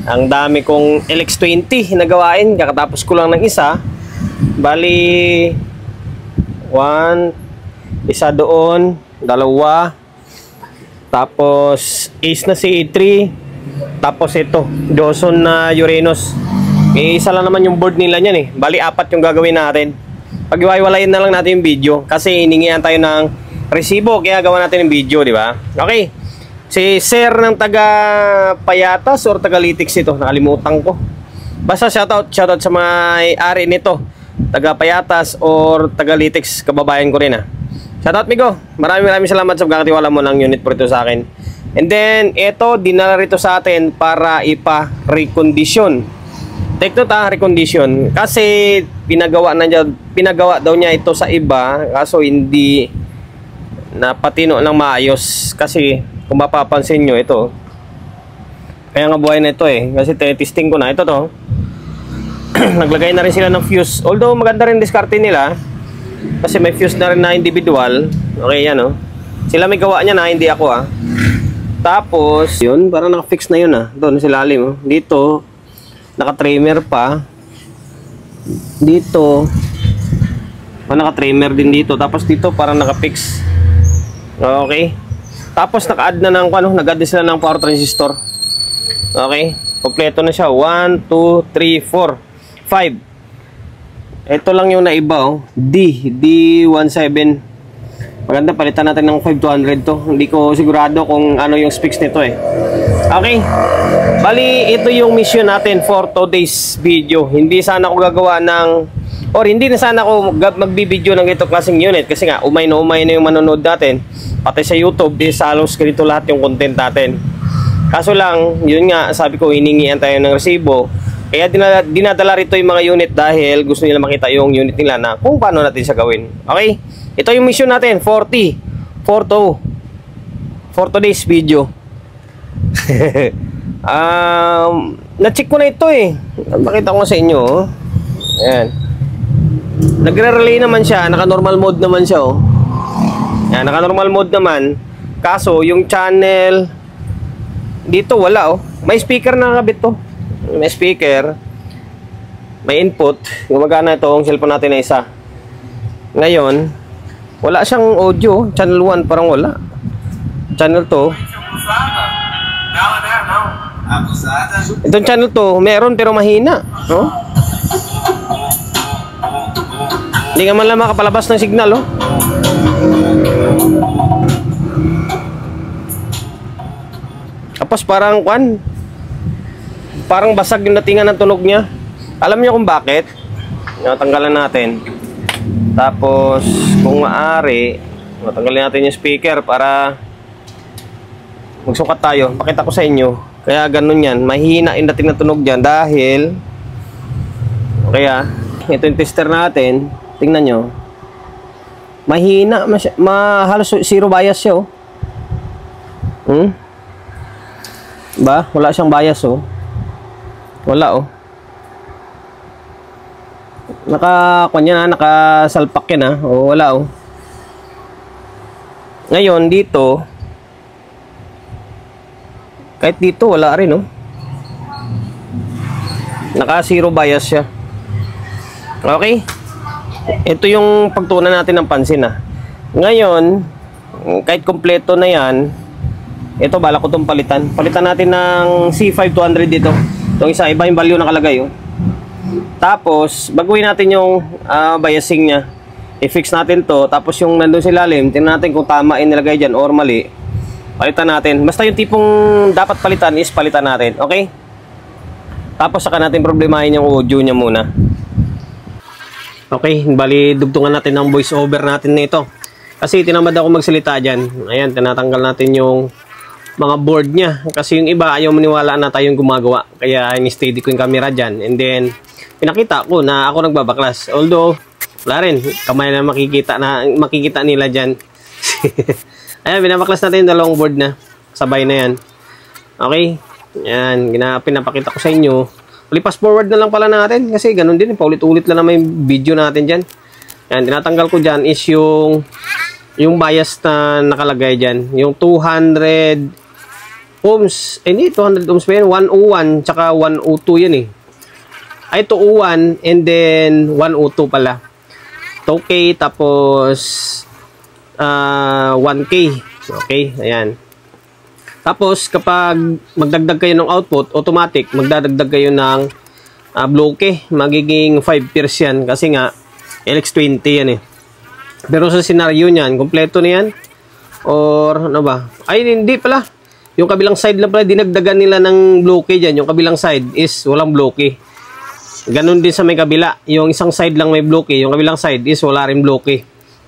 Ang dami kong LX20 na gawain. Kakatapos ko lang ng isa. Bali, 1, isa doon, dalawa. Tapos, Ace na CA3. Tapos ito, Johnson na Uranus. Isa lang naman yung board nila niyan eh. Bali, 4 yung gagawin natin. Pag-iwalayin na lang natin yung video. Kasi hiningihan tayo ng resibo. Kaya gawa natin yung video, di ba? Okay. Si Sir ng taga Payatas or taga Litix ito, nakalimutan ko. Basta shoutout sa mga ari nito, taga Payatas or taga Litix, kababayan ko rin ah. Shoutout Migo, maraming salamat sa pagkakatiwala mo ng unit po ito sa akin. And then ito, dinala rito sa atin para ipa-recondition. Take note ha, recondition. Kasi pinagawa daw niya ito sa iba, kaso hindi napatino ng maayos. Kasi kung mapapansin nyo, ito kaya nga buhay na ito eh, kasi testing ko na ito to. Naglagay na rin sila ng fuse, although maganda rin diskarte nila kasi may fuse na rin na individual. Okay yan oh, sila may gawa niya na, hindi ako ah. Tapos yun, parang nakafix na yun ah, doon sa ilalim oh. Dito naka-trimmer pa dito, naka-trimmer din dito. Tapos dito parang naka-fix. Okay. Tapos naka-add na ng nag-add sila ng power transistor. Okay, kompleto na siya. 1, 2, 3, 4, 5. Ito lang yung naiba oh. D17. Maganda, palitan natin ng 5200 to. Hindi ko sigurado kung ano yung specs nito eh. Okay. Bali, ito yung mission natin for today's video. Hindi sana ako gagawa ng hindi na sana ako magbibideo ng ito klaseng unit kasi nga umay na yung manonood natin. Pati sa YouTube, halos ganito lahat yung content natin. Kaso lang, yun nga, sabi ko, hiningihan tayo ng resibo. Kaya dinadala rito yung mga unit dahil gusto nila makita yung unit nila na kung paano natin siya gawin. Okay? Ito yung mission natin, 40. For today's video. Na-check ko na ito eh. Makita ko sa inyo. Oh. Ayan. Nagre-relay naman siya, naka-normal mode naman siya oh. Yan, naka-normal mode naman. Kaso, yung channel dito wala oh. May speaker na nakabit to. May speaker. May input. Gumagana itong cellphone natin na isa. Ngayon, wala siyang audio. Channel 1 parang wala. Channel 2. Itong channel 2, meron pero mahina. No? Hindi ka man lang makapalabas ng signal oh. Tapos parang parang basag yung datingan ng tunog niya. Alam niyo kung bakit? Natanggalan natin. Tapos kung maaari, natanggalin natin yung speaker para magsukat tayo. Pakita ko sa inyo. Kaya ganun yan. Mahina yung dating na tunog dyan dahil kaya ito yung tester natin. Tingnan nyo. Mahina. Halos zero bias siya oh. Ba? Wala siyang bias oh. Wala oh. Nakasalpak yan ha. Oh, wala oh. Ngayon dito, kahit dito wala rin oh. Naka zero bias siya. Okay. Ito yung pagtuunan natin ng pansin ah. Ngayon, kahit kompleto na yan, ito bala ko itong palitan. Palitan natin ng C5200 dito. Itong isa, iba yung value nakalagay oh. Tapos, baguhin natin yung biasing nya. I-fix natin to. Tapos yung nandun sa ilalim, tingnan natin kung tama yung nilagay dyan or mali. Palitan natin. Basta yung tipong dapat palitan is palitan natin. Okay? Tapos saka natin problemahin yung audio nya muna. Okay, bali dugtungan natin ng voice over natin nito. Kasi tinamad ako magsalita dyan. Ayan, tinatanggal natin yung mga board niya. Kasi yung iba ayaw maniwala na tayong gumagawa. Kaya in-steady ko yung camera dyan. And then, pinakita ko na ako nagbabaklas. Although, wala rin. Kamay na makikita nila dyan. Ayan, binabaklas natin yung dalawang board na. Sabay na yan. Okay. Ayan, pinapakita ko sa inyo. Fast forward na lang pala natin kasi ganun din, paulit-ulit lang naman yung video natin dyan. Yan, tinatanggal ko dyan is yung bias na nakalagay dyan, yung 200 ohms. Hindi, 200 ohms pa yan. 101 tsaka 102 yan eh. Ay, 201 and then 102 pala. 2K tapos 1K. Okay, ayan. Tapos, kapag magdagdag kayo ng output, automatic, magdadagdag kayo ng bloke. Magiging 5 pairs yan. Kasi nga, LX20 yan eh. Pero sa scenario niyan, kompleto na yan. Or, ano ba? Ay, hindi pala. Yung kabilang side lang pala, dinagdagan nila ng bloke dyan. Yung kabilang side is walang bloke. Ganon din sa may kabila. Yung isang side lang may bloke. Yung kabilang side is wala rin bloke.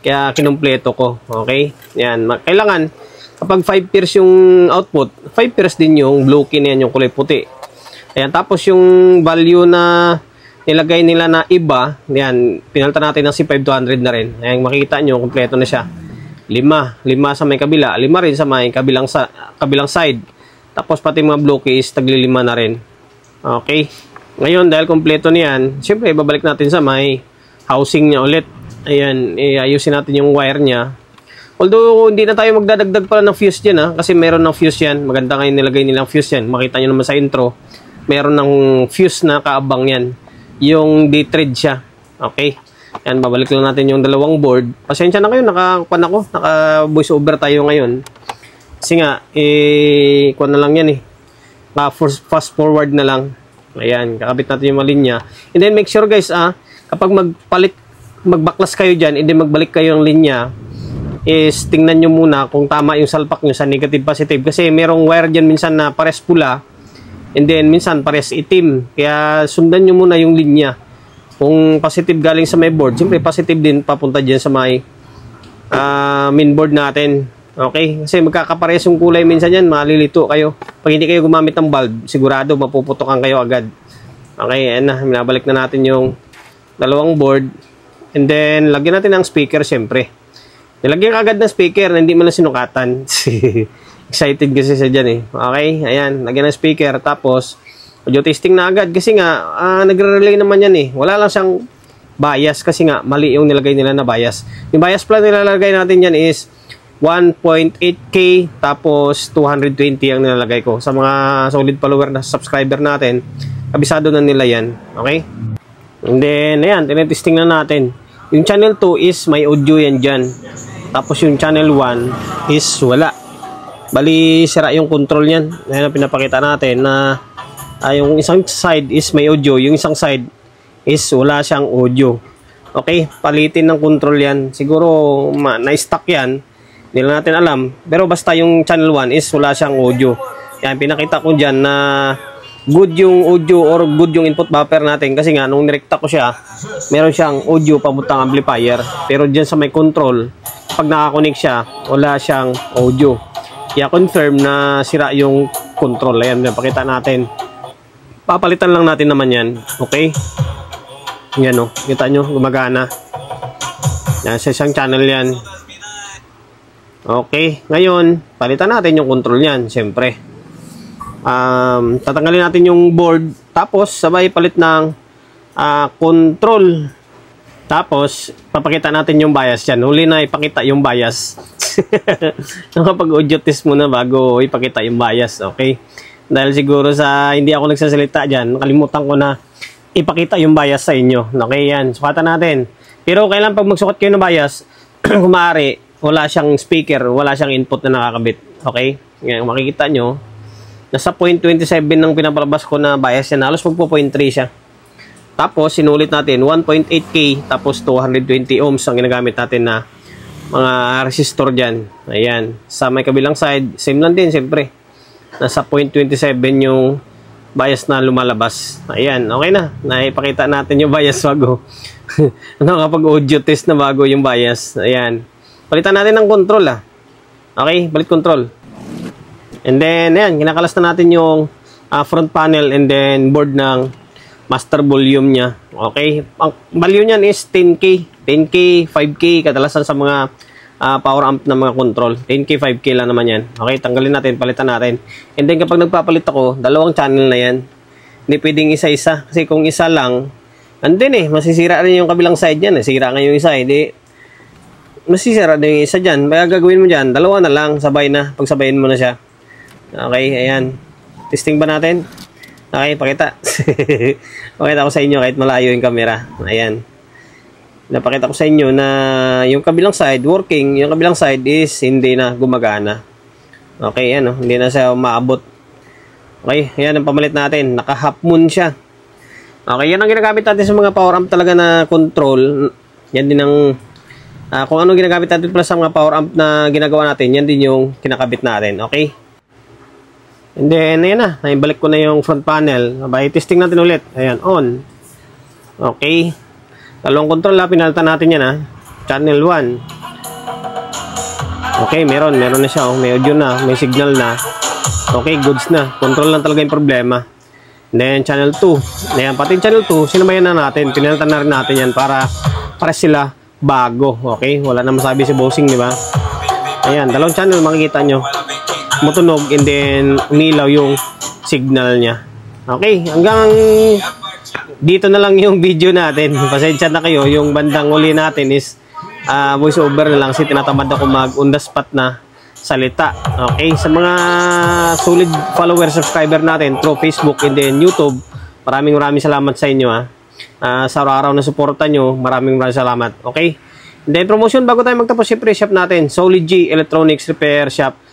Kaya kinumpleto ko. Okay? Yan. Kailangan, kapag 5 pairs yung output, 5 pairs din yung bloke na yan, yung kulay puti. Ayan. Tapos yung value na nilagay nila na iba, yan, pinalta natin ng C5200 na rin. Ayan, makikita nyo, kumpleto na siya. 5 sa may kabila, 5 rin sa may kabilang side. Tapos pati mga bloke is tagli 5 na rin. Okay. Ngayon, dahil kumpleto niyan, siyempre, babalik natin sa may housing niya ulit. Ayan, ayusin natin yung wire niya. Although, hindi na tayo magdadagdag pala ng fuse dyan, ha? Kasi meron ng fuse yan. Maganda ngayon nilagay nilang fuse yan. Makita nyo naman sa intro. Meron ng fuse na kaabang yan. Yung D-thread siya. Okay. Yan, babalik lang natin yung dalawang board. Pasensya na kayo, naka-voice over tayo ngayon. Kasi nga, kuha na lang yan eh. Fast forward na lang. Ayan, kakabit natin yung linya. And then make sure guys, kapag magbaklas kayo dyan, and then magbalik kayo ng linya, is tingnan nyo muna kung tama yung salpak nyo sa negative positive. Kasi merong wire dyan minsan na pares pula, and then minsan pares itim. Kaya sundan nyo muna yung linya. Kung positive galing sa may board, siyempre positive din papunta dyan sa may main board natin. Okay? Kasi magkakapares yung kulay minsan yan, malilito kayo. Pag hindi kayo gumamit ng bulb, sigurado mapuputokan kayo agad. Okay, ayan na. Minabalik na natin yung dalawang board. And then, lagyan natin ng speaker siyempre. Nilagyan ka agad ng speaker na hindi mo na sinukatan. Excited kasi siya dyan eh. Okay, ayan. Lagyan ng speaker. Tapos, audio testing na agad. Kasi nga, nagre-relay naman yan eh. Wala lang siyang bias. Kasi nga, mali yung nilagay nila na bias. Yung bias plan nilalagay natin yan is 1.8K tapos 220 ang nilalagay ko. Sa mga solid follower na subscriber natin, kabisado na nila yan. Okay? And then, ayan, tinetesting na natin. Yung channel 2 is may audio yan dyan. Tapos yung channel 1 is wala. Bali, sira yung control yan. Ayan ang pinapakita natin na yung isang side is may audio. Yung isang side is wala siyang audio. Okay? Palitin ng control yan. Siguro, na-stuck yan. Hindi lang natin alam. Pero basta yung channel 1 is wala siyang audio. Yan, pinakita ko dyan na good yung audio or good yung input buffer natin. Kasi nga, nung nirekta ko siya, meron siyang audio papuntang amplifier. Pero dyan sa may control, pag nakakonik siya, wala siyang audio. Kaya confirm na sira yung control. Ayan, pakita natin. Papalitan lang natin naman yan. Okay? Yan o. Kita nyo, gumagana. Yan, sa isang channel yan. Okay, ngayon, palitan natin yung control niyan, siyempre. Tatanggalin natin yung board, tapos sabay palit ng control. Tapos, papakita natin yung bias yan. Huli na ipakita yung bias. Nakapag-audio test muna bago ipakita yung bias, okay? Dahil siguro sa hindi ako nagsasalita dyan, nakalimutan ko na ipakita yung bias sa inyo. Okay, yan. Sukatan natin. Pero kailan pag magsukat kayo ng bias, kung maaari, wala siyang speaker, wala siyang input na nakakabit. Okay? Ngayon, makikita nyo, nasa 0.27 ng pinapalabas ko na bias yan. Halos magpo 0.3 siya. Tapos, sinulit natin, 1.8K, tapos 220 ohms ang ginagamit natin na mga resistor dyan. Ayan. Sa may kabilang side, same lang din, siyempre. Nasa 0.27 yung bias na lumalabas. Ayan, okay na. Naipakita natin yung bias bago. Nakapag-audio test na bago yung bias. Ayan. Palitan natin ng control Okay, balik control. And then, ayan, kinakalas na natin yung front panel and then board ng master volume niya. Okay, ang value niyan is 10K. 10K, 5K, kadalasan sa mga power amp na mga control. 10K, 5K lang naman yan. Okay, tanggalin natin, palitan natin. And then, kapag nagpapalit ako, dalawang channel na yan. Hindi pwedeng isa-isa. Kasi kung isa lang, andun masisira rin yung kabilang side yan. Sira nga yung isa, masisira din yung isa dyan. Kaya gagawin mo dyan, dalawa na lang, sabay na, pagsabayin mo na siya. Okay, ayan. Testing ba natin? Okay, pakita. Pakita ko sa inyo kahit malayo yung camera. Ayan. Napakita ko sa inyo na yung kabilang side working, yung kabilang side is hindi na gumagana. Okay, ano, hindi na siya umaabot. Okay, ayan ang pamalit natin. Naka half moon siya. Okay, yan ang ginagamit natin sa mga power amp talaga na control. Yan din ang kung ano ginagamit natin pala sa mga power amp na ginagawa natin, yan din yung kinakabit natin. Okay? And then, ayan na. Naibalik ko na yung front panel. Abay, testing natin ulit. Ayan, on. Okay. Dalawang control na, pinalitan natin yan ha. Channel 1. Okay, meron na siya. Oh. May audio na, may signal na. Okay, goods na. Control lang talaga yung problema. And then, channel 2. Ayan, pati channel 2, sinamayan na natin. Pinalitan na rin natin yan para sila bago. Okay, wala na masabi si bossing, di ba? Ayan, dalawang channel makikita nyo. Mutunog and then umilaw yung signal niya. Okay, hanggang dito na lang yung video natin. Pasensya na kayo, yung bandang uli natin is voice over na lang kasi tinatamad ako mag on the spot na salita. Okay, sa mga solid follower, subscriber natin through Facebook and then YouTube, maraming salamat sa inyo ha. Sa araw-araw na suporta nyo, maraming salamat. Okay, and then promotion bago tayo magtapos, si pre-shop natin, Solid G Electronics Repair Shop.